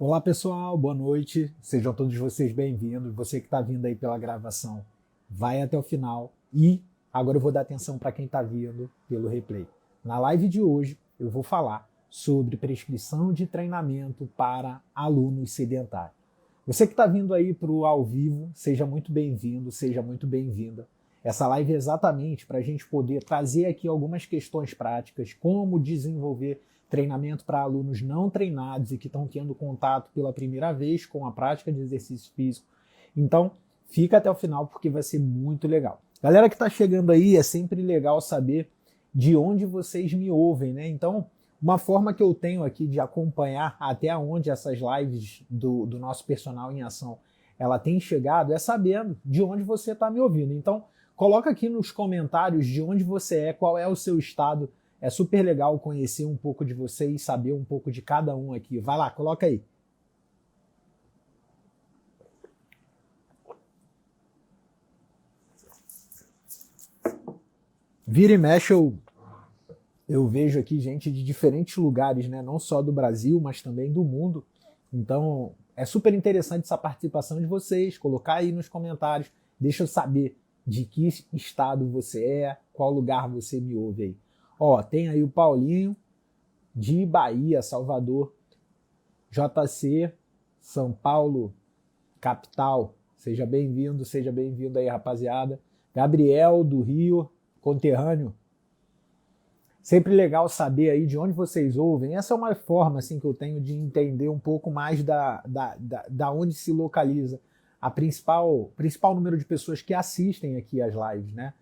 Olá pessoal, boa noite, sejam todos vocês bem-vindos. Você que está vindo aí pela gravação, vai até o final e agora eu vou dar atenção para quem está vindo pelo replay. Na live de hoje eu vou falar sobre prescrição de treinamento para alunos sedentários. Você que está vindo aí para o ao vivo, seja muito bem-vindo, seja muito bem-vinda. Essa live é exatamente para a gente poder trazer aqui algumas questões práticas, como desenvolver treinamento para alunos não treinados e que estão tendo contato pela primeira vez com a prática de exercício físico. Então, fica até o final porque vai ser muito legal. Galera que está chegando aí, é sempre legal saber de onde vocês me ouvem, né? Então, uma forma que eu tenho aqui de acompanhar até onde essas lives do nosso personal em ação ela tem chegado é sabendo de onde você está me ouvindo. Então, coloca aqui nos comentários de onde você é, qual é o seu estado. É super legal conhecer um pouco de você e saber um pouco de cada um aqui. Vai lá, coloca aí. Vira e mexe, eu vejo aqui gente de diferentes lugares, né? Não só do Brasil, mas também do mundo. Então, é super interessante essa participação de vocês. Colocar aí nos comentários. Deixa eu saber de que estado você é, qual lugar você me ouve aí. Ó, tem aí o Paulinho, de Bahia, Salvador, JC, São Paulo, capital. Seja bem-vindo aí, rapaziada. Gabriel, do Rio, conterrâneo. Sempre legal saber aí de onde vocês ouvem. Essa é uma forma assim, que eu tenho de entender um pouco mais da onde se localiza a principal número de pessoas que assistem aqui às lives, né?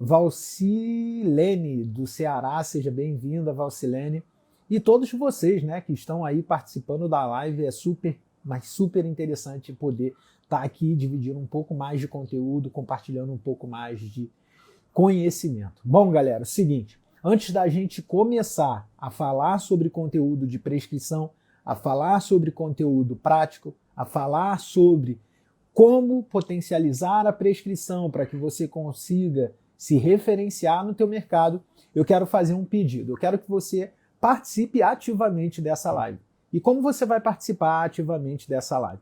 Valcilene, do Ceará, seja bem-vinda, Valcilene. E todos vocês, né, que estão aí participando da live, é super interessante poder estar aqui dividindo um pouco mais de conteúdo, compartilhando um pouco mais de conhecimento. Bom, galera, é o seguinte, antes da gente começar a falar sobre conteúdo de prescrição, a falar sobre conteúdo prático, a falar sobre como potencializar a prescrição para que você consiga se referenciar no teu mercado, eu quero fazer um pedido. Eu quero que você participe ativamente dessa live. E como você vai participar ativamente dessa live?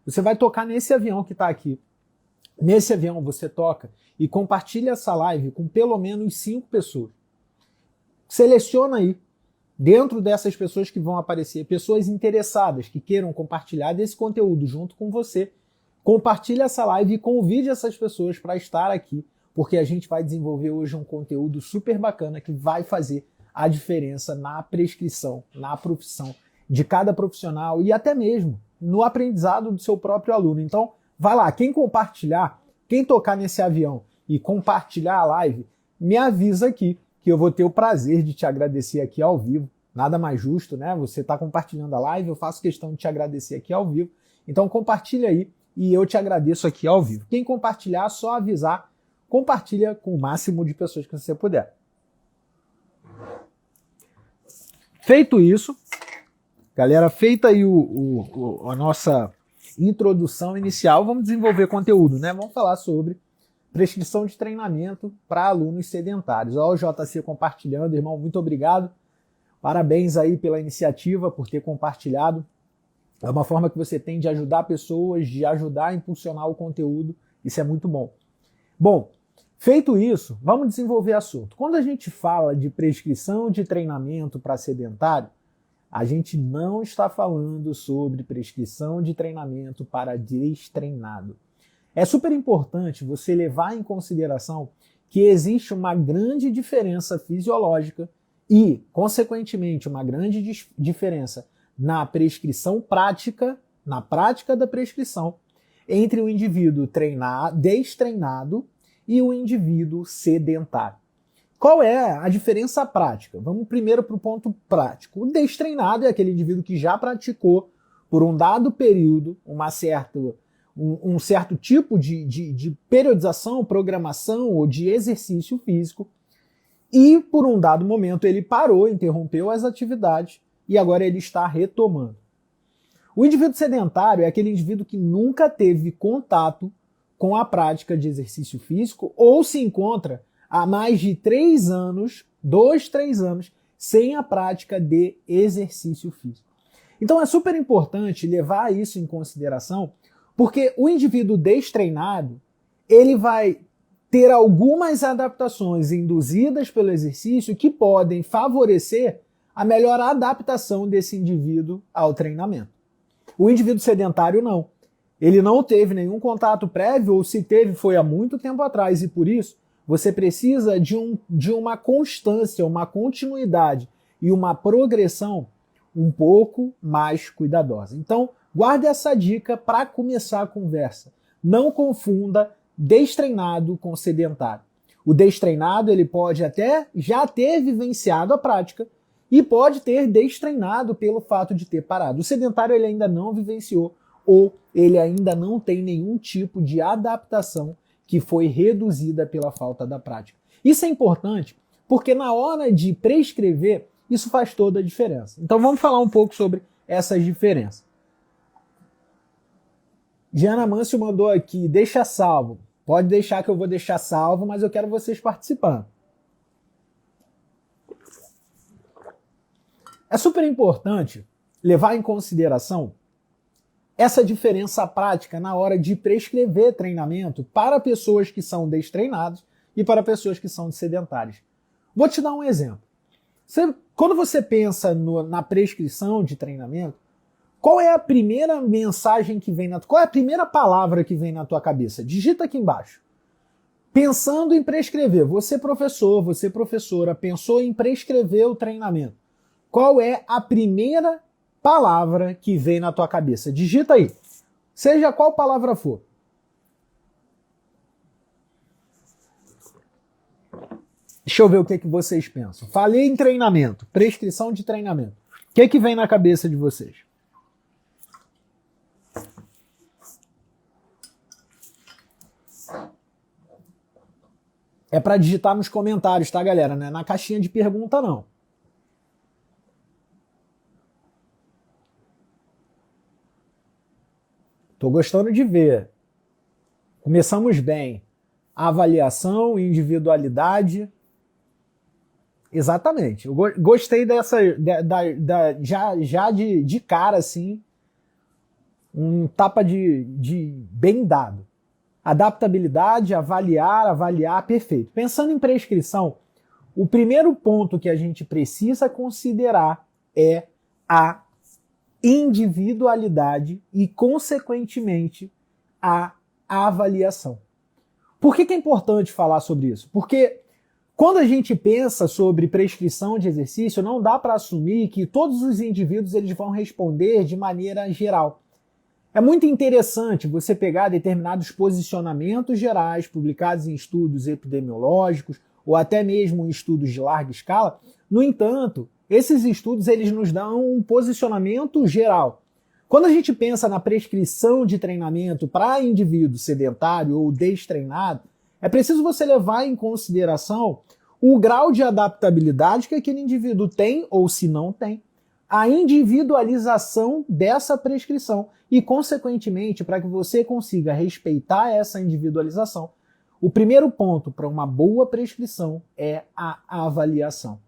Você vai tocar nesse avião que está aqui. Nesse avião você toca e compartilha essa live com pelo menos 5 pessoas. Seleciona aí, dentro dessas pessoas que vão aparecer, pessoas interessadas que queiram compartilhar desse conteúdo junto com você. Compartilha essa live e convide essas pessoas para estar aqui, porque a gente vai desenvolver hoje um conteúdo super bacana que vai fazer a diferença na prescrição, na profissão de cada profissional e até mesmo no aprendizado do seu próprio aluno. Então, vai lá, quem compartilhar, quem tocar nesse avião e compartilhar a live, me avisa aqui que eu vou ter o prazer de te agradecer aqui ao vivo. Nada mais justo, né? Você está compartilhando a live, eu faço questão de te agradecer aqui ao vivo. Então, compartilha aí e eu te agradeço aqui ao vivo. Quem compartilhar, só avisar. Compartilha com o máximo de pessoas que você puder. Feito isso, galera, feita aí a nossa introdução inicial, vamos desenvolver conteúdo, né? Vamos falar sobre prescrição de treinamento para alunos sedentários. Olha o JC compartilhando, irmão, muito obrigado. Parabéns aí pela iniciativa, por ter compartilhado. É uma forma que você tem de ajudar pessoas, de ajudar a impulsionar o conteúdo. Isso é muito bom. Bom, feito isso, vamos desenvolver assunto. Quando a gente fala de prescrição de treinamento para sedentário, a gente não está falando sobre prescrição de treinamento para destreinado. É super importante você levar em consideração que existe uma grande diferença fisiológica e, consequentemente, uma grande diferença na prescrição prática, na prática da prescrição, entre o indivíduo destreinado e o indivíduo sedentário. Qual é a diferença prática? Vamos primeiro para o ponto prático. O destreinado é aquele indivíduo que já praticou por um dado período um certo tipo de periodização, programação ou de exercício físico e por um dado momento ele parou, interrompeu as atividades e agora ele está retomando. O indivíduo sedentário é aquele indivíduo que nunca teve contato com a prática de exercício físico ou se encontra há mais de 3 anos, 2, 3 anos, sem a prática de exercício físico. Então é super importante levar isso em consideração, porque o indivíduo destreinado, ele vai ter algumas adaptações induzidas pelo exercício que podem favorecer a melhor adaptação desse indivíduo ao treinamento. O indivíduo sedentário não. Ele não teve nenhum contato prévio, ou se teve foi há muito tempo atrás, e por isso você precisa de uma constância, uma continuidade e uma progressão um pouco mais cuidadosa. Então, guarde essa dica para começar a conversa. Não confunda destreinado com sedentário. O destreinado ele pode até já ter vivenciado a prática e pode ter destreinado pelo fato de ter parado. O sedentário ele ainda não vivenciou ou ele ainda não tem nenhum tipo de adaptação que foi reduzida pela falta da prática. Isso é importante porque na hora de prescrever, isso faz toda a diferença. Então vamos falar um pouco sobre essas diferenças. Diana Mâncio mandou aqui, deixa salvo. Pode deixar que eu vou deixar salvo, mas eu quero vocês participando. É super importante levar em consideração essa diferença prática na hora de prescrever treinamento para pessoas que são destreinadas e para pessoas que são sedentárias. Vou te dar um exemplo. Quando você pensa na prescrição de treinamento, qual é a primeira mensagem que vem qual é a primeira palavra que vem na tua cabeça? Digita aqui embaixo. Pensando em prescrever, você professor, você professora, pensou em prescrever o treinamento. Qual é a primeira palavra que vem na tua cabeça? Digita aí. Seja qual palavra for. Deixa eu ver o que vocês pensam. Falei em treinamento, prescrição de treinamento. O que vem na cabeça de vocês? É para digitar nos comentários, tá, galera? Não é na caixinha de pergunta, não. Tô gostando de ver. Começamos bem. Avaliação, individualidade. Exatamente. Eu gostei dessa, já de cara, assim, um tapa de bem dado. Adaptabilidade, avaliar, perfeito. Pensando em prescrição, o primeiro ponto que a gente precisa considerar é a individualidade e, consequentemente, a avaliação. Por que é importante falar sobre isso? Porque quando a gente pensa sobre prescrição de exercício, não dá para assumir que todos os indivíduos eles vão responder de maneira geral. É muito interessante você pegar determinados posicionamentos gerais publicados em estudos epidemiológicos ou até mesmo em estudos de larga escala. No entanto, esses estudos eles nos dão um posicionamento geral. Quando a gente pensa na prescrição de treinamento para indivíduo sedentário ou destreinado, é preciso você levar em consideração o grau de adaptabilidade que aquele indivíduo tem ou se não tem, a individualização dessa prescrição e, consequentemente, para que você consiga respeitar essa individualização, o primeiro ponto para uma boa prescrição é a avaliação.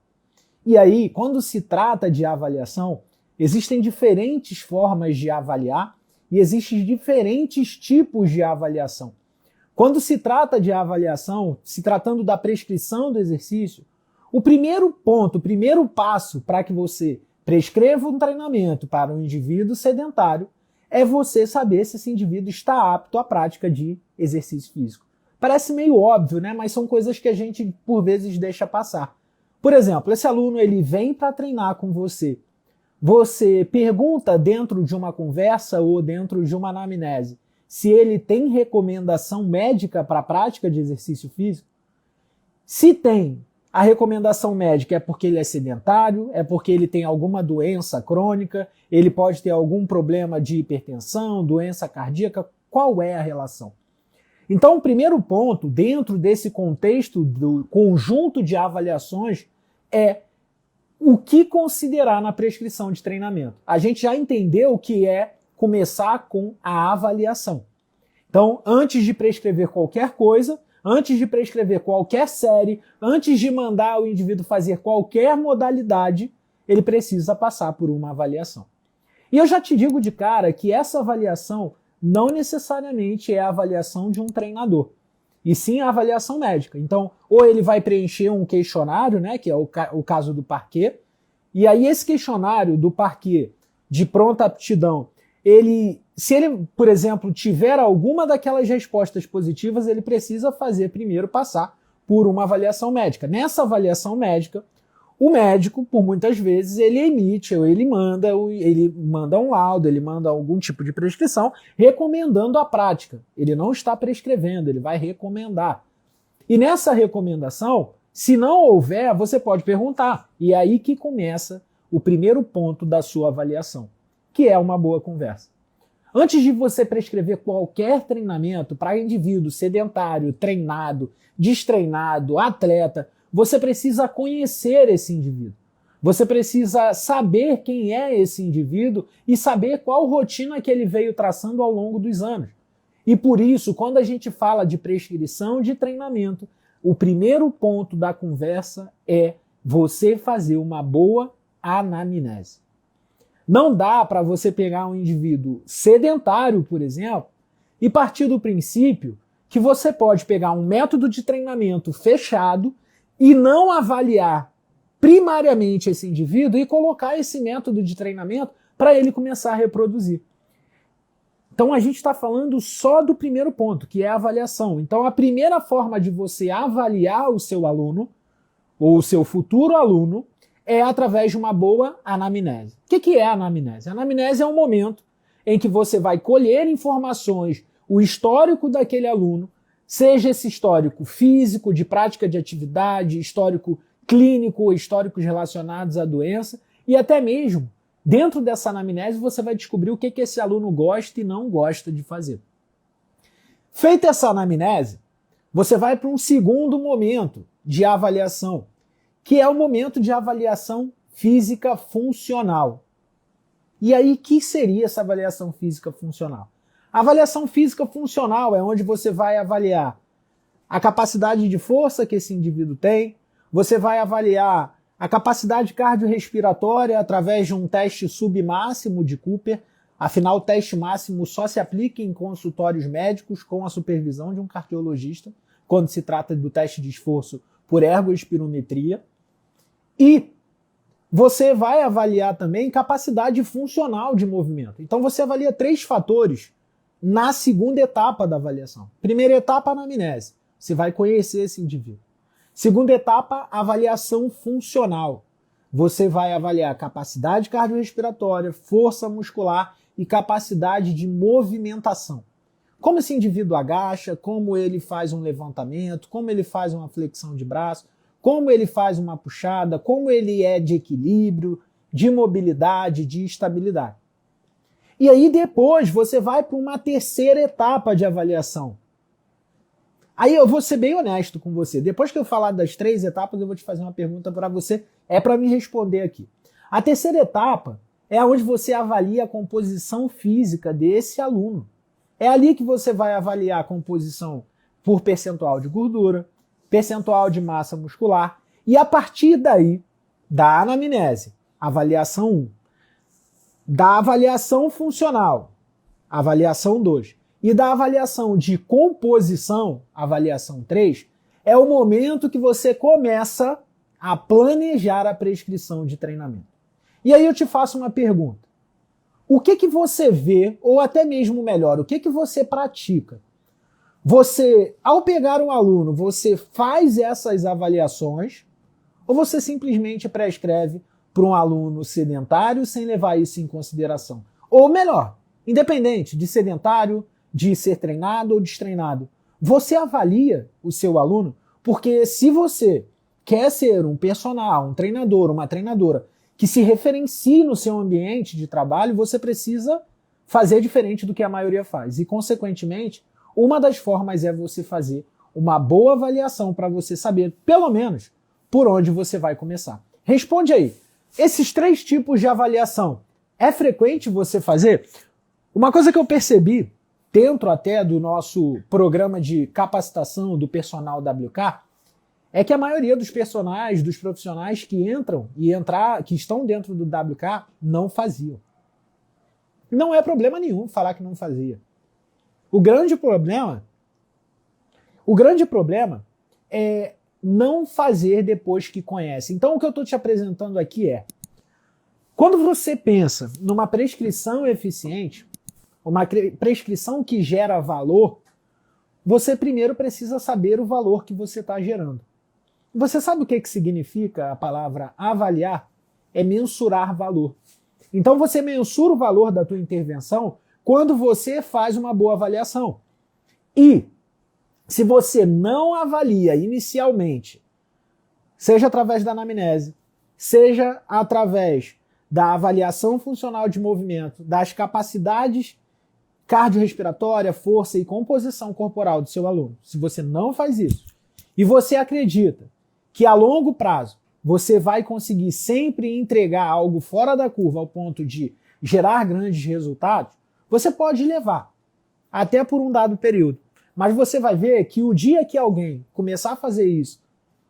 E aí, quando se trata de avaliação, existem diferentes formas de avaliar e existem diferentes tipos de avaliação. Quando se trata de avaliação, se tratando da prescrição do exercício, o primeiro ponto, o primeiro passo para que você prescreva um treinamento para um indivíduo sedentário é você saber se esse indivíduo está apto à prática de exercício físico. Parece meio óbvio, né? Mas são coisas que a gente, por vezes, deixa passar. Por exemplo, esse aluno ele vem para treinar com você. Você pergunta dentro de uma conversa ou dentro de uma anamnese se ele tem recomendação médica para a prática de exercício físico. Se tem, a recomendação médica é porque ele é sedentário, é porque ele tem alguma doença crônica, ele pode ter algum problema de hipertensão, doença cardíaca, qual é a relação? Então, o primeiro ponto, dentro desse contexto do conjunto de avaliações, é o que considerar na prescrição de treinamento. A gente já entendeu o que é começar com a avaliação. Então, antes de prescrever qualquer coisa, antes de prescrever qualquer série, antes de mandar o indivíduo fazer qualquer modalidade, ele precisa passar por uma avaliação. E eu já te digo de cara que essa avaliação não necessariamente é a avaliação de um treinador, e sim a avaliação médica. Então, ou ele vai preencher um questionário, né, que é o caso do Parquet, e aí esse questionário do Parquet de pronta aptidão, se ele, por exemplo, tiver alguma daquelas respostas positivas, ele precisa primeiro passar por uma avaliação médica. Nessa avaliação médica, o médico, por muitas vezes, ele emite, ou ele manda um laudo, ele manda algum tipo de prescrição, recomendando a prática. Ele não está prescrevendo, ele vai recomendar. E nessa recomendação, se não houver, você pode perguntar. E é aí que começa o primeiro ponto da sua avaliação, que é uma boa conversa. Antes de você prescrever qualquer treinamento para indivíduo sedentário, treinado, destreinado, atleta, você precisa conhecer esse indivíduo. Você precisa saber quem é esse indivíduo e saber qual rotina que ele veio traçando ao longo dos anos. E por isso, quando a gente fala de prescrição de treinamento, o primeiro ponto da conversa é você fazer uma boa anamnese. Não dá para você pegar um indivíduo sedentário, por exemplo, e partir do princípio que você pode pegar um método de treinamento fechado e não avaliar primariamente esse indivíduo e colocar esse método de treinamento para ele começar a reproduzir. Então a gente está falando só do primeiro ponto, que é a avaliação. Então a primeira forma de você avaliar o seu aluno, ou o seu futuro aluno, é através de uma boa anamnese. O que é a anamnese? A anamnese é um momento em que você vai colher informações, o histórico daquele aluno, seja esse histórico físico, de prática de atividade, histórico clínico, históricos relacionados à doença, e até mesmo, dentro dessa anamnese, você vai descobrir o que esse aluno gosta e não gosta de fazer. Feita essa anamnese, você vai para um segundo momento de avaliação, que é o momento de avaliação física funcional. E aí, que seria essa avaliação física funcional? A avaliação física funcional é onde você vai avaliar a capacidade de força que esse indivíduo tem, você vai avaliar a capacidade cardiorrespiratória através de um teste submáximo de Cooper. Afinal, o teste máximo só se aplica em consultórios médicos com a supervisão de um cardiologista, quando se trata do teste de esforço por ergoespirometria. E você vai avaliar também capacidade funcional de movimento. Então você avalia 3 fatores na segunda etapa da avaliação. Primeira etapa, anamnese. Você vai conhecer esse indivíduo. Segunda etapa, avaliação funcional. Você vai avaliar capacidade cardiorrespiratória, força muscular e capacidade de movimentação. Como esse indivíduo agacha, como ele faz um levantamento, como ele faz uma flexão de braço, como ele faz uma puxada, como ele é de equilíbrio, de mobilidade, de estabilidade. E aí depois você vai para uma terceira etapa de avaliação. Aí eu vou ser bem honesto com você. Depois que eu falar das 3 etapas, eu vou te fazer uma pergunta para você. É para me responder aqui. A terceira etapa é onde você avalia a composição física desse aluno. É ali que você vai avaliar a composição por percentual de gordura, percentual de massa muscular. E a partir daí, da anamnese, avaliação 1, da avaliação funcional, avaliação 2, e da avaliação de composição, avaliação 3, é o momento que você começa a planejar a prescrição de treinamento. E aí eu te faço uma pergunta. O que você vê, ou até mesmo melhor, o que você pratica? Você, ao pegar um aluno, você faz essas avaliações, ou você simplesmente prescreve para um aluno sedentário sem levar isso em consideração? Ou melhor, independente de sedentário, de ser treinado ou destreinado, você avalia o seu aluno, porque se você quer ser um personal, um treinador, uma treinadora que se referencie no seu ambiente de trabalho, você precisa fazer diferente do que a maioria faz. E, consequentemente, uma das formas é você fazer uma boa avaliação para você saber, pelo menos, por onde você vai começar. Responde aí. Esses 3 tipos de avaliação, é frequente você fazer? Uma coisa que eu percebi, dentro até do nosso programa de capacitação do personal WK, é que a maioria dos profissionais que entram que estão dentro do WK, não faziam. Não é problema nenhum falar que não fazia. O grande problema é não fazer depois que conhece. Então o que eu estou te apresentando aqui é, quando você pensa numa prescrição eficiente, uma prescrição que gera valor, você primeiro precisa saber o valor que você está gerando. Você sabe o que significa a palavra avaliar? É mensurar valor. Então você mensura o valor da tua intervenção quando você faz uma boa avaliação. E se você não avalia inicialmente, seja através da anamnese, seja através da avaliação funcional de movimento, das capacidades cardiorrespiratória, força e composição corporal do seu aluno, se você não faz isso, e você acredita que a longo prazo você vai conseguir sempre entregar algo fora da curva ao ponto de gerar grandes resultados, você pode levar até por um dado período. Mas você vai ver que o dia que alguém começar a fazer isso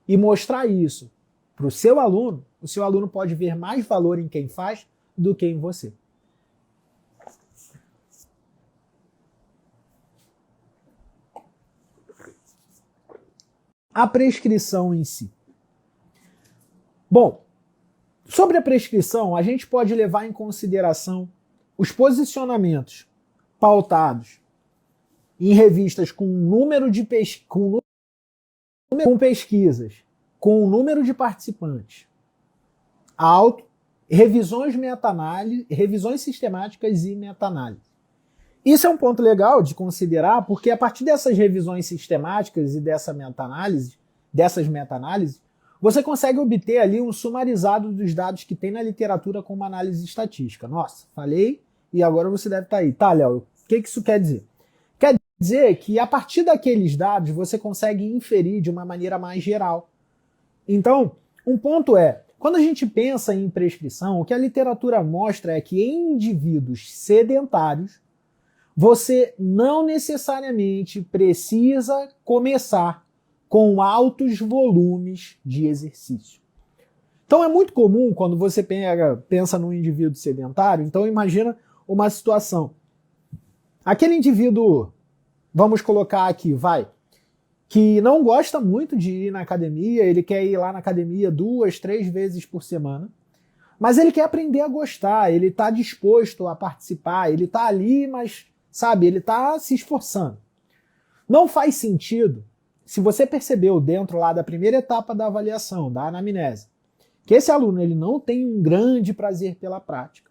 e mostrar isso para o seu aluno pode ver mais valor em quem faz do que em você. A prescrição em si. Bom, sobre a prescrição, a gente pode levar em consideração os posicionamentos pautados em revistas com número de com pesquisas, com o número de participantes alto, revisões meta-análise, revisões sistemáticas e meta-análise. Isso é um ponto legal de considerar, porque a partir dessas revisões sistemáticas e dessas meta-análises, você consegue obter ali um sumarizado dos dados que tem na literatura com uma análise estatística. Nossa, falei e agora você deve estar aí. Tá, Léo, o que isso quer dizer? Quer dizer que a partir daqueles dados você consegue inferir de uma maneira mais geral. Então, um ponto é, quando a gente pensa em prescrição, o que a literatura mostra é que em indivíduos sedentários, você não necessariamente precisa começar com altos volumes de exercício. Então é muito comum quando você pensa num indivíduo sedentário, então imagina uma situação. Aquele indivíduo, vamos colocar aqui, que não gosta muito de ir na academia, ele quer ir lá na academia 2, 3 vezes por semana, mas ele quer aprender a gostar, ele está disposto a participar, ele está ali, mas, sabe, ele está se esforçando. Não faz sentido, se você percebeu dentro lá da primeira etapa da avaliação, da anamnese, que esse aluno ele não tem um grande prazer pela prática.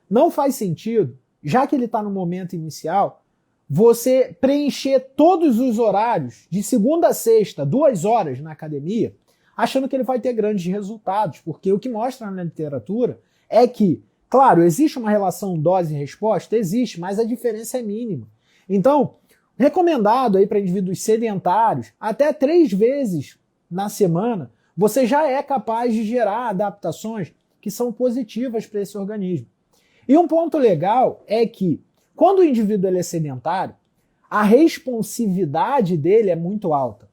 Não faz sentido, já que ele está no momento inicial, você preencher todos os horários, de segunda a sexta, 2 horas na academia, achando que ele vai ter grandes resultados, porque o que mostra na literatura é que, claro, existe uma relação dose e resposta? Existe, mas a diferença é mínima. Então, recomendado aí para indivíduos sedentários, até 3 vezes na semana, você já é capaz de gerar adaptações que são positivas para esse organismo. E um ponto legal é que, quando o indivíduo ele é sedentário, a responsividade dele é muito alta.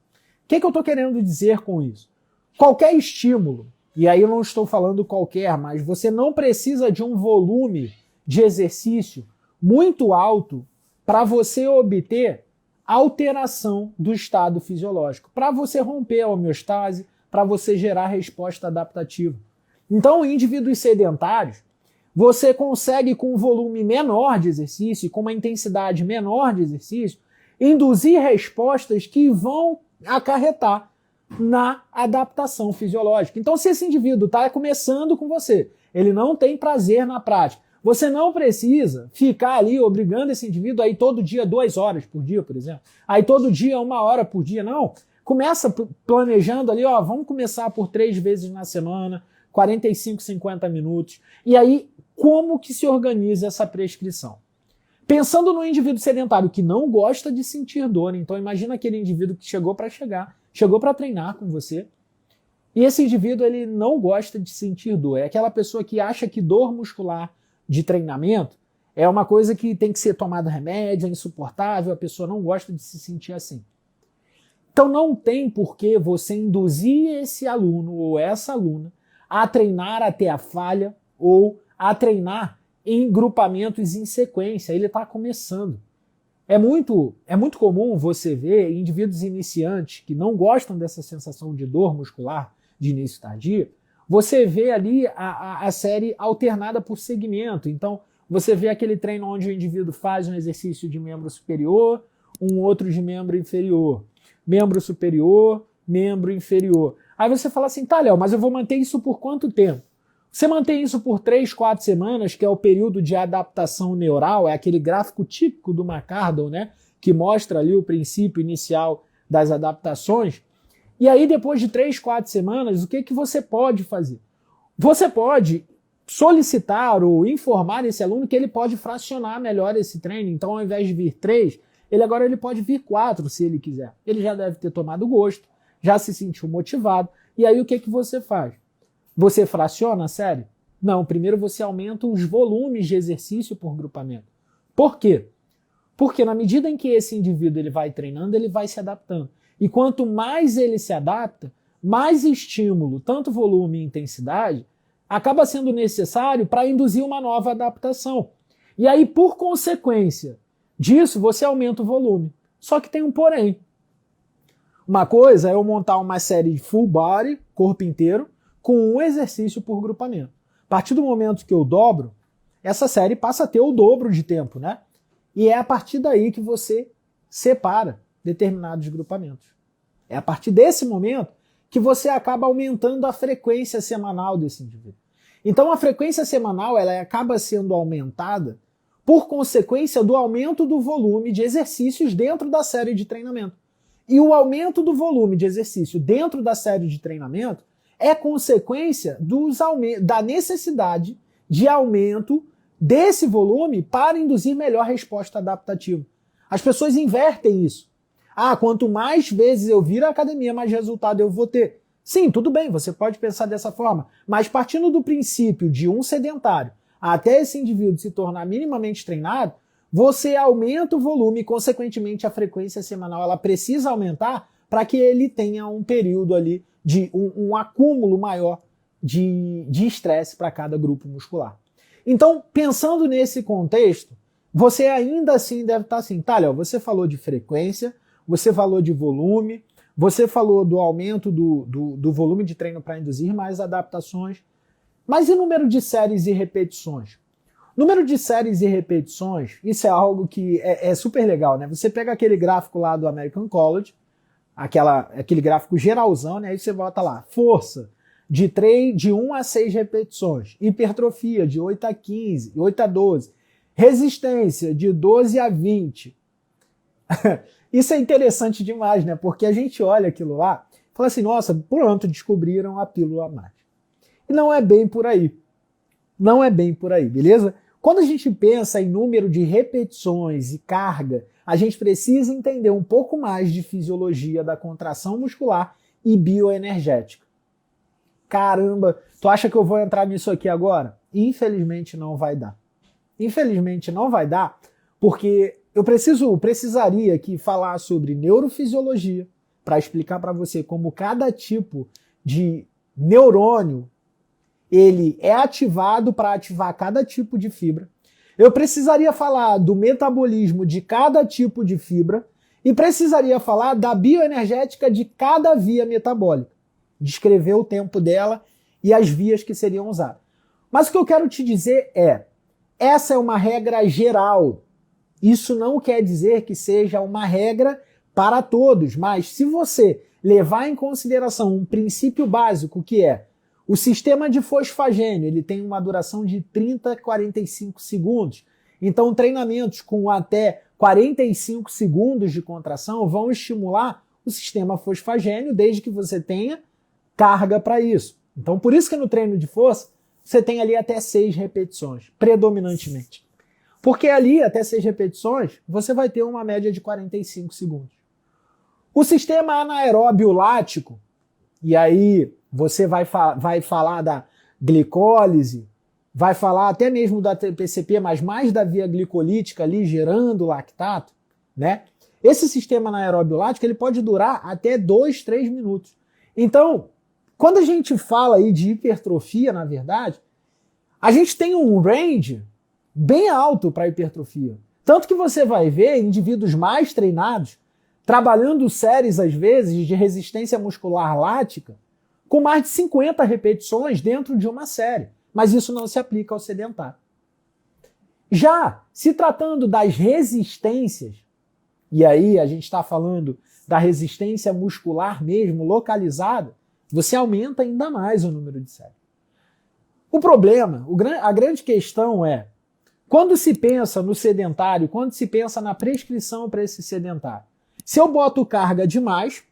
O que eu estou querendo dizer com isso? Qualquer estímulo, e aí eu não estou falando qualquer, mas você não precisa de um volume de exercício muito alto para você obter alteração do estado fisiológico, para você romper a homeostase, para você gerar resposta adaptativa. Então, em indivíduos sedentários, você consegue, com um volume menor de exercício e com uma intensidade menor de exercício, induzir respostas que vão acarretar na adaptação fisiológica. Então, se esse indivíduo está começando com você, ele não tem prazer na prática, você não precisa ficar ali obrigando esse indivíduo a ir todo dia 2 horas por dia, por exemplo. Aí todo dia 1 hora por dia, não. Começa planejando ali, ó, vamos começar por 3 vezes na semana, 45, 50 minutos. E aí, como que se organiza essa prescrição? Pensando no indivíduo sedentário que não gosta de sentir dor, então imagina aquele indivíduo que chegou para treinar com você, e esse indivíduo ele não gosta de sentir dor. É aquela pessoa que acha que dor muscular de treinamento é uma coisa que tem que ser tomado remédio, é insuportável, a pessoa não gosta de se sentir assim. Então não tem por que você induzir esse aluno ou essa aluna a treinar até a falha ou a treinar em grupamentos em sequência, ele está começando. É muito comum você ver indivíduos iniciantes que não gostam dessa sensação de dor muscular de início tardio, você vê ali a série alternada por segmento. Então, você vê aquele treino onde o indivíduo faz um exercício de membro superior, um outro de membro inferior, membro superior, membro inferior. Aí você fala assim, tá, Léo, mas eu vou manter isso por quanto tempo? Você mantém isso por 3, 4 semanas, que é o período de adaptação neural, é aquele gráfico típico do McArdle, né, que mostra ali o princípio inicial das adaptações. E aí, depois de 3, 4 semanas, o que você pode fazer? Você pode solicitar ou informar esse aluno que ele pode fracionar melhor esse treino. Então, ao invés de vir 3, ele pode vir 4, se ele quiser. Ele já deve ter tomado gosto, já se sentiu motivado. E aí, o que você faz? Você fraciona a série? Não, primeiro você aumenta os volumes de exercício por grupamento. Por quê? Porque na medida em que esse indivíduo ele vai treinando, ele vai se adaptando. E quanto mais ele se adapta, mais estímulo, tanto volume e intensidade, acaba sendo necessário para induzir uma nova adaptação. E aí, por consequência disso, você aumenta o volume. Só que tem um porém. Uma coisa é eu montar uma série de full body, corpo inteiro, com um exercício por grupamento. A partir do momento que eu dobro, essa série passa a ter o dobro de tempo, né? E é a partir daí que você separa determinados grupamentos. É a partir desse momento que você acaba aumentando a frequência semanal desse indivíduo. Então a frequência semanal ela acaba sendo aumentada por consequência do aumento do volume de exercícios dentro da série de treinamento. E o aumento do volume de exercício dentro da série de treinamento é consequência da necessidade de aumento desse volume para induzir melhor resposta adaptativa. As pessoas invertem isso. Quanto mais vezes eu vir à academia, mais resultado eu vou ter. Sim, tudo bem, você pode pensar dessa forma, mas partindo do princípio de um sedentário até esse indivíduo se tornar minimamente treinado, você aumenta o volume e, consequentemente, a frequência semanal ela precisa aumentar para que ele tenha um período ali de um acúmulo maior de estresse para cada grupo muscular. Então, pensando nesse contexto, você ainda assim deve estar assim, tá, Léo, você falou de frequência, você falou de volume, você falou do aumento do volume de treino para induzir mais adaptações, mas e o número de séries e repetições? Número de séries e repetições, isso é algo que é super legal, né? Você pega aquele gráfico lá do American College, aquele gráfico geralzão, né? Aí você bota lá, força de 1 a 6 repetições, hipertrofia de 8 a 15, 8 a 12, resistência de 12 a 20. Isso é interessante demais, né? Porque a gente olha aquilo lá e fala assim, nossa, pronto, descobriram a pílula mágica. E não é bem por aí. Não é bem por aí, beleza? Quando a gente pensa em número de repetições e carga, a gente precisa entender um pouco mais de fisiologia da contração muscular e bioenergética. Caramba, tu acha que eu vou entrar nisso aqui agora? Infelizmente não vai dar. Infelizmente não vai dar, porque eu precisaria aqui falar sobre neurofisiologia para explicar para você como cada tipo de neurônio ele é ativado para ativar cada tipo de fibra. Eu precisaria falar do metabolismo de cada tipo de fibra e precisaria falar da bioenergética de cada via metabólica. Descrever o tempo dela e as vias que seriam usadas. Mas o que eu quero te dizer essa é uma regra geral. Isso não quer dizer que seja uma regra para todos, mas se você levar em consideração um princípio básico que é o sistema de fosfagênio, ele tem uma duração de 30 a 45 segundos. Então, treinamentos com até 45 segundos de contração vão estimular o sistema fosfagênio, desde que você tenha carga para isso. Então, por isso que no treino de força, você tem ali até 6 repetições, predominantemente. Porque ali, até 6 repetições, você vai ter uma média de 45 segundos. O sistema anaeróbio lático, e aí você vai falar da glicólise, vai falar até mesmo da PCP, mas mais da via glicolítica ali, gerando lactato, né? Esse sistema anaeróbio lático, ele pode durar até 2, 3 minutos. Então, quando a gente fala aí de hipertrofia, na verdade, a gente tem um range bem alto para hipertrofia. Tanto que você vai ver indivíduos mais treinados trabalhando séries, às vezes, de resistência muscular lática com mais de 50 repetições dentro de uma série. Mas isso não se aplica ao sedentário. Já se tratando das resistências, e aí a gente está falando da resistência muscular mesmo, localizada, você aumenta ainda mais o número de séries. O problema, a grande questão é, quando se pensa no sedentário, quando se pensa na prescrição para esse sedentário, se eu boto carga demais,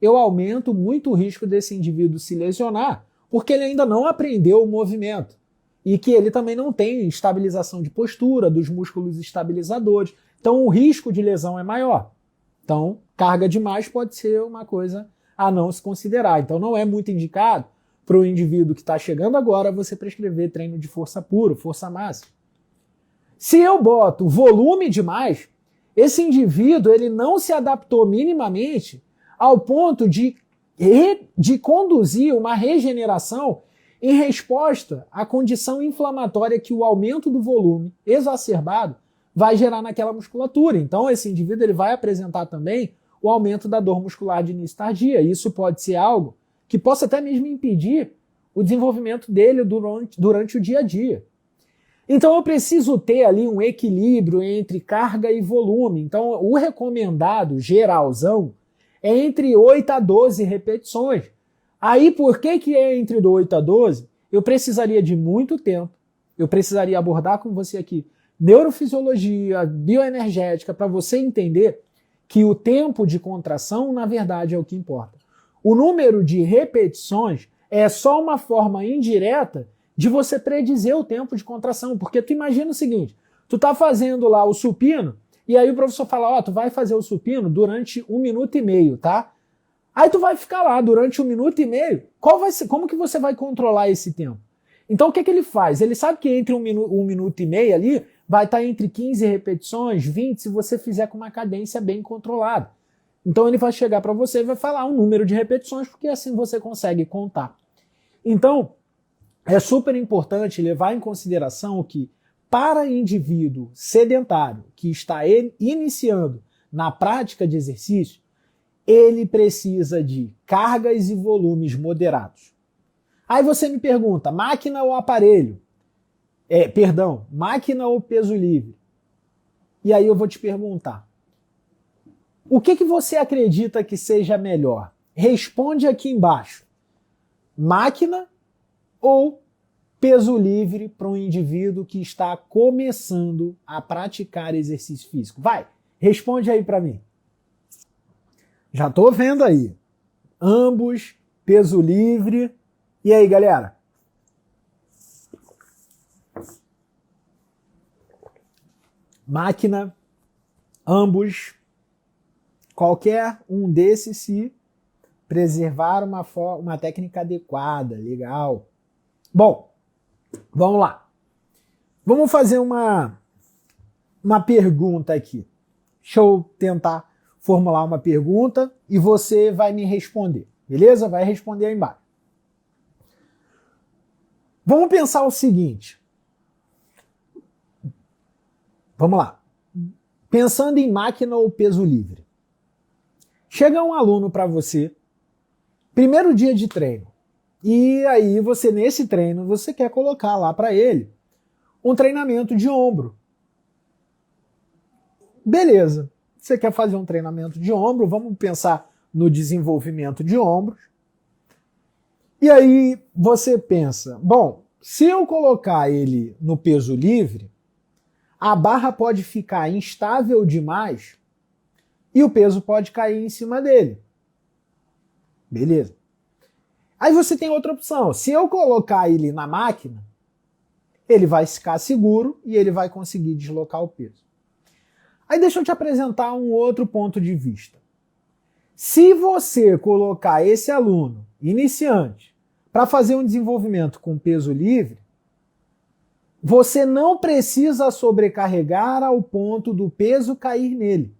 eu aumento muito o risco desse indivíduo se lesionar, porque ele ainda não aprendeu o movimento. E que ele também não tem estabilização de postura, dos músculos estabilizadores. Então o risco de lesão é maior. Então, carga demais pode ser uma coisa a não se considerar. Então não é muito indicado para o indivíduo que está chegando agora você prescrever treino de força pura, força máxima. Se eu boto volume demais, esse indivíduo ele não se adaptou minimamente ao ponto de conduzir uma regeneração em resposta à condição inflamatória que o aumento do volume exacerbado vai gerar naquela musculatura. Então, esse indivíduo ele vai apresentar também o aumento da dor muscular de início tardia. Isso pode ser algo que possa até mesmo impedir o desenvolvimento dele durante o dia a dia. Então, eu preciso ter ali um equilíbrio entre carga e volume. Então, o recomendado, geralzão, é entre 8 a 12 repetições. Aí, por que é entre 8 a 12? Eu precisaria de muito tempo, eu precisaria abordar com você aqui neurofisiologia, bioenergética, para você entender que o tempo de contração, na verdade, é o que importa. O número de repetições é só uma forma indireta de você predizer o tempo de contração, porque tu imagina o seguinte, tu tá fazendo lá o supino, e aí o professor fala, tu vai fazer o supino durante 1 minuto e meio, tá? Aí tu vai ficar lá durante 1 minuto e meio. Como que você vai controlar esse tempo? Então o que ele faz? Ele sabe que entre 1 minuto e meio ali vai estar entre 15 repetições, 20, se você fizer com uma cadência bem controlada. Então ele vai chegar para você e vai falar um número de repetições, porque assim você consegue contar. Então é super importante levar em consideração que para indivíduo sedentário que está iniciando na prática de exercício, ele precisa de cargas e volumes moderados. Aí você me pergunta, máquina ou aparelho? Máquina ou peso livre? E aí eu vou te perguntar, o que você acredita que seja melhor? Responde aqui embaixo. Máquina ou peso livre para um indivíduo que está começando a praticar exercício físico? Vai, responde aí para mim. Já tô vendo aí. Ambos, peso livre. E aí, galera? Máquina, ambos, qualquer um desses se preservar uma técnica adequada, legal. Bom, vamos lá. Vamos fazer uma pergunta aqui. Deixa eu tentar formular uma pergunta e você vai me responder, beleza? Vai responder aí embaixo. Vamos pensar o seguinte. Vamos lá. Pensando em máquina ou peso livre. Chega um aluno para você, primeiro dia de treino, e aí você nesse treino você quer colocar lá para ele um treinamento de ombro. Beleza. Você quer fazer um treinamento de ombro, vamos pensar no desenvolvimento de ombros. E aí você pensa, bom, se eu colocar ele no peso livre, a barra pode ficar instável demais e o peso pode cair em cima dele. Beleza. Aí você tem outra opção. Se eu colocar ele na máquina, ele vai ficar seguro e ele vai conseguir deslocar o peso. Aí deixa eu te apresentar um outro ponto de vista. Se você colocar esse aluno iniciante para fazer um desenvolvimento com peso livre, você não precisa sobrecarregar ao ponto do peso cair nele.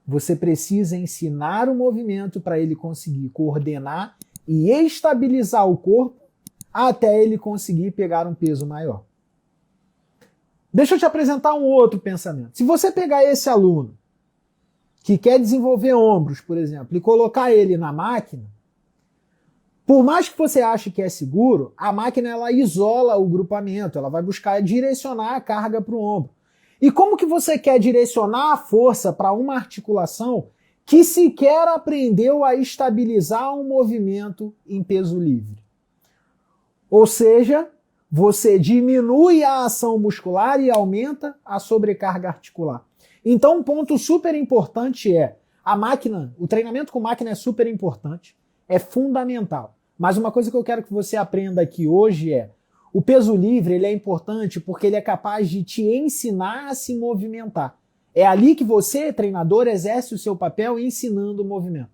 Você precisa ensinar o movimento para ele conseguir coordenar e estabilizar o corpo até ele conseguir pegar um peso maior. Deixa eu te apresentar um outro pensamento. Se você pegar esse aluno que quer desenvolver ombros, por exemplo, e colocar ele na máquina, por mais que você ache que é seguro, a máquina ela isola o grupamento, ela vai buscar direcionar a carga para o ombro. E como que você quer direcionar a força para uma articulação que sequer aprendeu a estabilizar um movimento em peso livre? Ou seja, você diminui a ação muscular e aumenta a sobrecarga articular. Então, um ponto super importante é a máquina, o treinamento com máquina é super importante, é fundamental. Mas uma coisa que eu quero que você aprenda aqui hoje é o peso livre ele é importante porque ele é capaz de te ensinar a se movimentar. É ali que você, treinador, exerce o seu papel ensinando o movimento.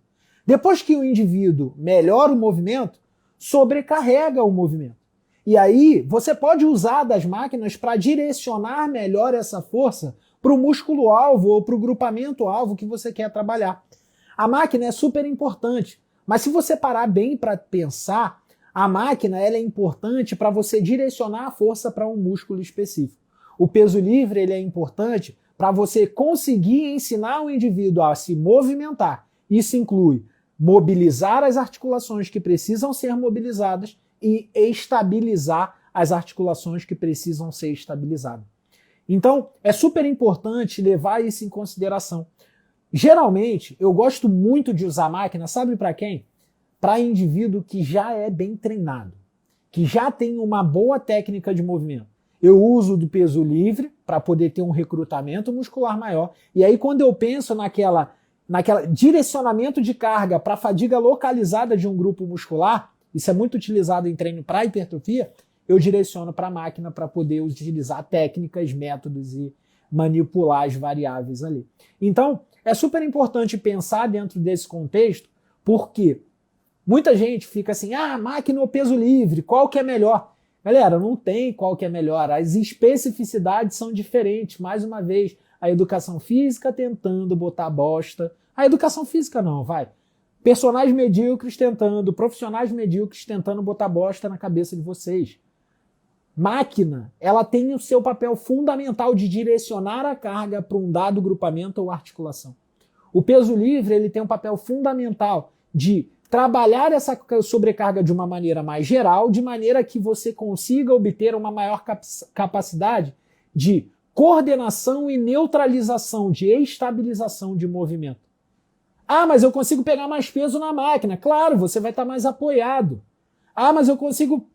Depois que o indivíduo melhora o movimento, sobrecarrega o movimento. E aí você pode usar das máquinas para direcionar melhor essa força para o músculo-alvo ou para o grupamento-alvo que você quer trabalhar. A máquina é super importante, mas se você parar bem para pensar, a máquina ela é importante para você direcionar a força para um músculo específico. O peso livre ele é importante para você conseguir ensinar o indivíduo a se movimentar. Isso inclui mobilizar as articulações que precisam ser mobilizadas e estabilizar as articulações que precisam ser estabilizadas. Então, é super importante levar isso em consideração. Geralmente, eu gosto muito de usar máquina, sabe para quem? Para indivíduo que já é bem treinado, que já tem uma boa técnica de movimento. Eu uso do peso livre para poder ter um recrutamento muscular maior. E aí, quando eu penso naquela direcionamento de carga para fadiga localizada de um grupo muscular, isso é muito utilizado em treino para hipertrofia, eu direciono para a máquina para poder utilizar técnicas, métodos e manipular as variáveis ali. Então, é super importante pensar dentro desse contexto, porque muita gente fica assim, máquina ou peso livre, qual que é melhor? Galera, não tem qual que é melhor, as especificidades são diferentes. Mais uma vez, a educação física tentando botar bosta. A educação física não, vai. Personagens medíocres tentando, profissionais medíocres tentando botar bosta na cabeça de vocês. Máquina, ela tem o seu papel fundamental de direcionar a carga para um dado grupamento ou articulação. O peso livre ele tem um papel fundamental de trabalhar essa sobrecarga de uma maneira mais geral, de maneira que você consiga obter uma maior capacidade de coordenação e neutralização, de estabilização de movimento. Mas eu consigo pegar mais peso na máquina. Claro, você vai estar mais apoiado. Mas eu consigo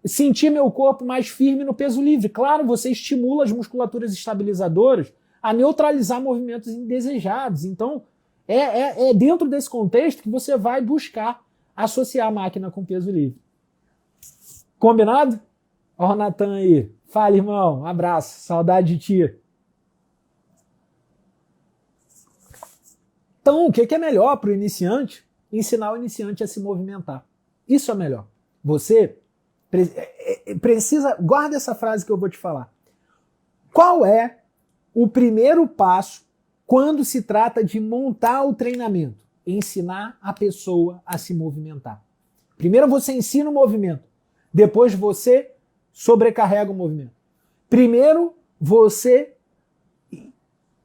sentir meu corpo mais firme no peso livre. Claro, você estimula as musculaturas estabilizadoras a neutralizar movimentos indesejados. Então, é dentro desse contexto que você vai buscar associar a máquina com peso livre. Combinado? Ó o Natan aí. Fala, irmão. Um abraço. Saudade de ti. Então, o que é melhor para o iniciante? Ensinar o iniciante a se movimentar. Isso é melhor. Você precisa... Guarda essa frase que eu vou te falar. Qual é o primeiro passo quando se trata de montar o treinamento? Ensinar a pessoa a se movimentar. Primeiro você ensina o movimento. Depois você sobrecarrega o movimento. Primeiro você...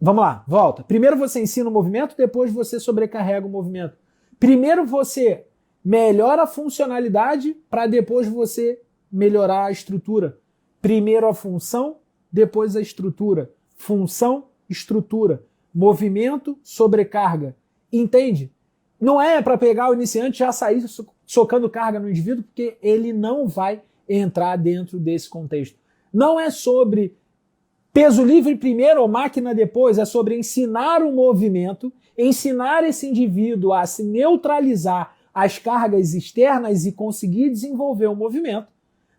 Vamos lá, volta. Primeiro você ensina o movimento, depois você sobrecarrega o movimento. Primeiro você melhora a funcionalidade para depois você melhorar a estrutura. Primeiro a função, depois a estrutura. Função, estrutura. Movimento, sobrecarga. Entende? Não é para pegar o iniciante e já sair socando carga no indivíduo, porque ele não vai entrar dentro desse contexto. Não é sobre peso livre primeiro ou máquina depois, é sobre ensinar o movimento, ensinar esse indivíduo a se neutralizar as cargas externas e conseguir desenvolver o movimento,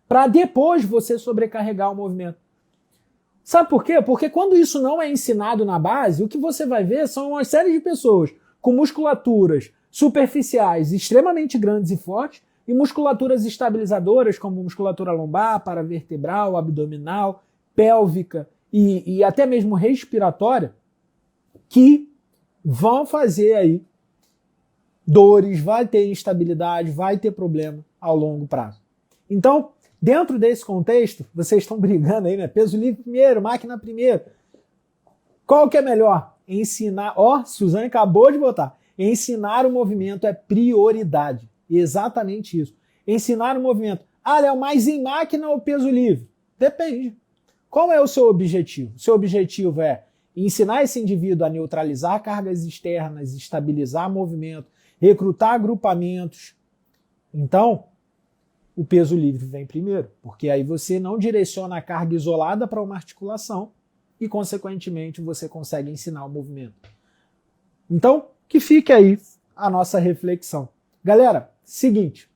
para depois você sobrecarregar o movimento. Sabe por quê? Porque quando isso não é ensinado na base, o que você vai ver são uma série de pessoas com musculaturas superficiais extremamente grandes e fortes e musculaturas estabilizadoras, como musculatura lombar, paravertebral, abdominal, pélvica e até mesmo respiratória, que vão fazer aí dores, vai ter instabilidade, vai ter problema ao longo prazo. Então, Dentro desse contexto, vocês estão brigando aí, né? Peso livre primeiro, máquina primeiro. Qual que é melhor? Ensinar, ó, Suzane acabou de botar. Ensinar o movimento é prioridade. Exatamente isso. Ensinar o movimento. Ah, Léo, mas em máquina ou peso livre? Depende. Qual é o seu objetivo? O seu objetivo é ensinar esse indivíduo a neutralizar cargas externas, estabilizar movimento, recrutar agrupamentos. Então, o peso livre vem primeiro, porque aí você não direciona a carga isolada para uma articulação e, consequentemente, você consegue ensinar o movimento. Então, que fique aí a nossa reflexão. Galera, seguinte,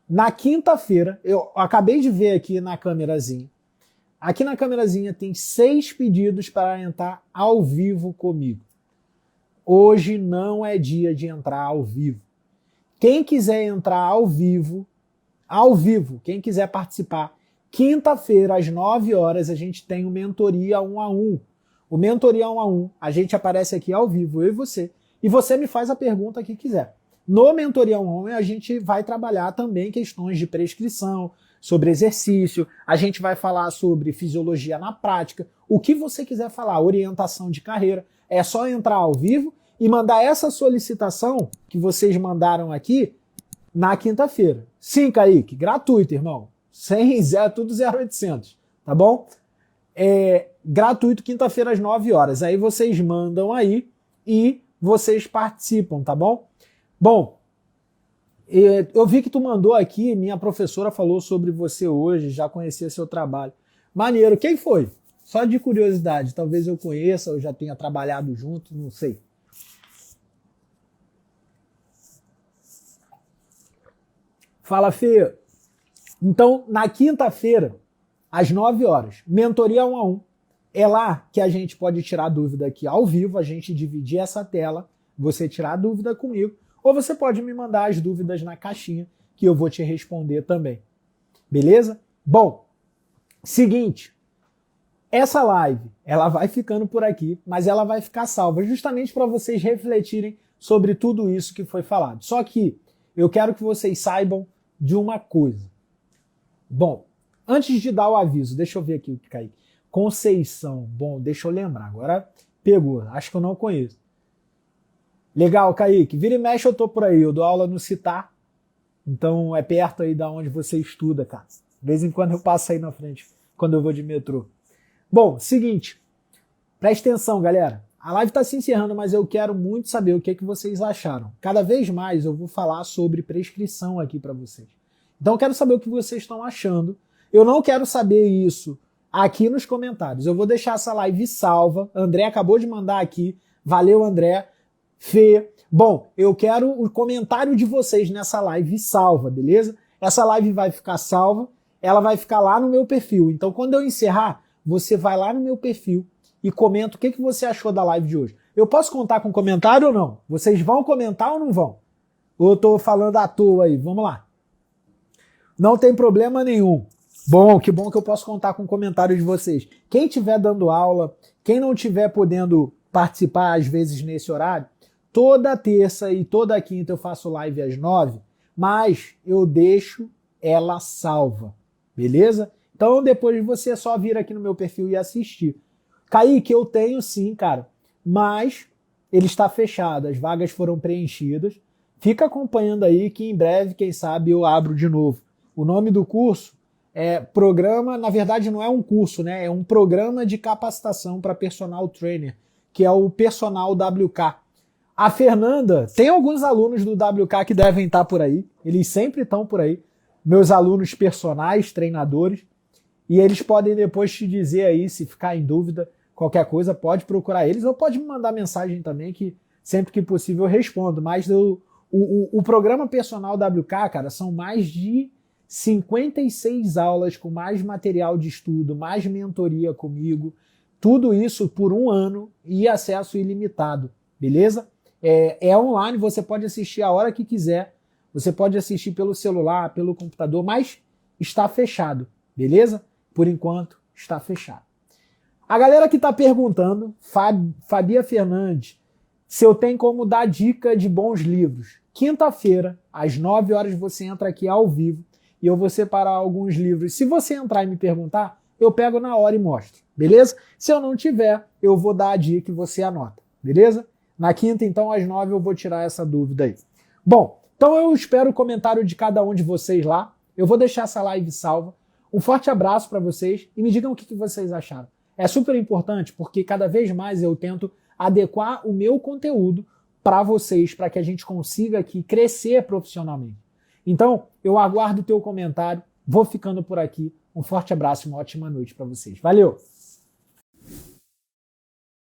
na quinta-feira, eu acabei de ver aqui na câmerazinha, aqui na câmerazinha tem 6 pedidos para entrar ao vivo comigo. Hoje não é dia de entrar ao vivo. Quem quiser entrar ao vivo, quem quiser participar, quinta-feira às 9 horas a gente tem o Mentoria 1 a 1. O Mentoria 1 a 1, a gente aparece aqui ao vivo, eu e você me faz a pergunta que quiser. No Mentoria 1 a 1 a gente vai trabalhar também questões de prescrição, sobre exercício, a gente vai falar sobre fisiologia na prática, o que você quiser falar, orientação de carreira, é só entrar ao vivo e mandar essa solicitação que vocês mandaram aqui na quinta-feira. Sim, Kaique, gratuito, irmão. Sem zero, tudo 0800, tá bom? É gratuito, quinta-feira às 9 horas. Aí vocês mandam aí e vocês participam, tá bom? Bom, eu vi que tu mandou aqui, minha professora falou sobre você hoje, já conhecia seu trabalho. Maneiro, quem foi? Só de curiosidade, talvez eu conheça, ou já tenha trabalhado junto, não sei. Fala, Fê. Então, na quinta-feira, às 9 horas, Mentoria 1 a 1. É lá que a gente pode tirar dúvida aqui ao vivo, a gente dividir essa tela, você tirar a dúvida comigo, ou você pode me mandar as dúvidas na caixinha, que eu vou te responder também. Beleza? Bom, seguinte, essa live, ela vai ficando por aqui, mas ela vai ficar salva, justamente para vocês refletirem sobre tudo isso que foi falado. Só que eu quero que vocês saibam de uma coisa. Bom, antes de dar o aviso, deixa eu ver aqui o que caiu. Conceição, bom, deixa eu lembrar, agora pegou, acho que eu não conheço. Legal, Kaique, vira e mexe eu tô por aí, eu dou aula no Citar, então é perto aí da onde você estuda, cara. De vez em quando eu passo aí na frente, quando eu vou de metrô. Bom, seguinte, presta atenção, galera, a live tá se encerrando, mas eu quero muito saber o que vocês acharam. Cada vez mais eu vou falar sobre prescrição aqui para vocês. Então eu quero saber o que vocês estão achando. Eu não quero saber isso aqui nos comentários. Eu vou deixar essa live salva. André acabou de mandar aqui. Valeu, André. Fê. Bom, eu quero o comentário de vocês nessa live salva, beleza? Essa live vai ficar salva. Ela vai ficar lá no meu perfil. Então, quando eu encerrar, você vai lá no meu perfil e comenta o que você achou da live de hoje. Eu posso contar com comentário ou não? Vocês vão comentar ou não vão? Ou eu tô falando à toa aí? Vamos lá. Não tem problema nenhum. Bom, que bom que eu posso contar com o comentário de vocês. Quem estiver dando aula, quem não estiver podendo participar às vezes nesse horário, toda terça e toda quinta eu faço live às 9, mas eu deixo ela salva, beleza? Então depois você é só vir aqui no meu perfil e assistir. Kaique, eu tenho sim, cara, mas ele está fechado, as vagas foram preenchidas. Fica acompanhando aí que em breve, quem sabe, eu abro de novo. O nome do curso é programa, na verdade não é um curso, né? É um programa de capacitação para personal trainer, que é o Personal WK. A Fernanda, tem alguns alunos do WK que devem estar por aí, eles sempre estão por aí, meus alunos personais, treinadores, e eles podem depois te dizer aí, se ficar em dúvida, qualquer coisa, pode procurar eles, ou pode me mandar mensagem também, que sempre que possível eu respondo. Mas o programa Personal WK, cara, são mais de 56 aulas com mais material de estudo, mais mentoria comigo, tudo isso por 1 ano e acesso ilimitado, beleza? É online, você pode assistir a hora que quiser, você pode assistir pelo celular, pelo computador, mas está fechado, beleza? Por enquanto, está fechado. A galera que está perguntando, Fabia Fernandes, se eu tenho como dar dica de bons livros. Quinta-feira, às 9 horas, você entra aqui ao vivo e eu vou separar alguns livros. Se você entrar e me perguntar, eu pego na hora e mostro, beleza? Se eu não tiver, eu vou dar a dica e você anota, beleza? Na quinta, então, às 9, eu vou tirar essa dúvida aí. Bom, então eu espero o comentário de cada um de vocês lá. Eu vou deixar essa live salva. Um forte abraço para vocês e me digam o que vocês acharam. É super importante porque cada vez mais eu tento adequar o meu conteúdo para vocês, para que a gente consiga aqui crescer profissionalmente. Então, eu aguardo o teu comentário. Vou ficando por aqui. Um forte abraço e uma ótima noite para vocês. Valeu!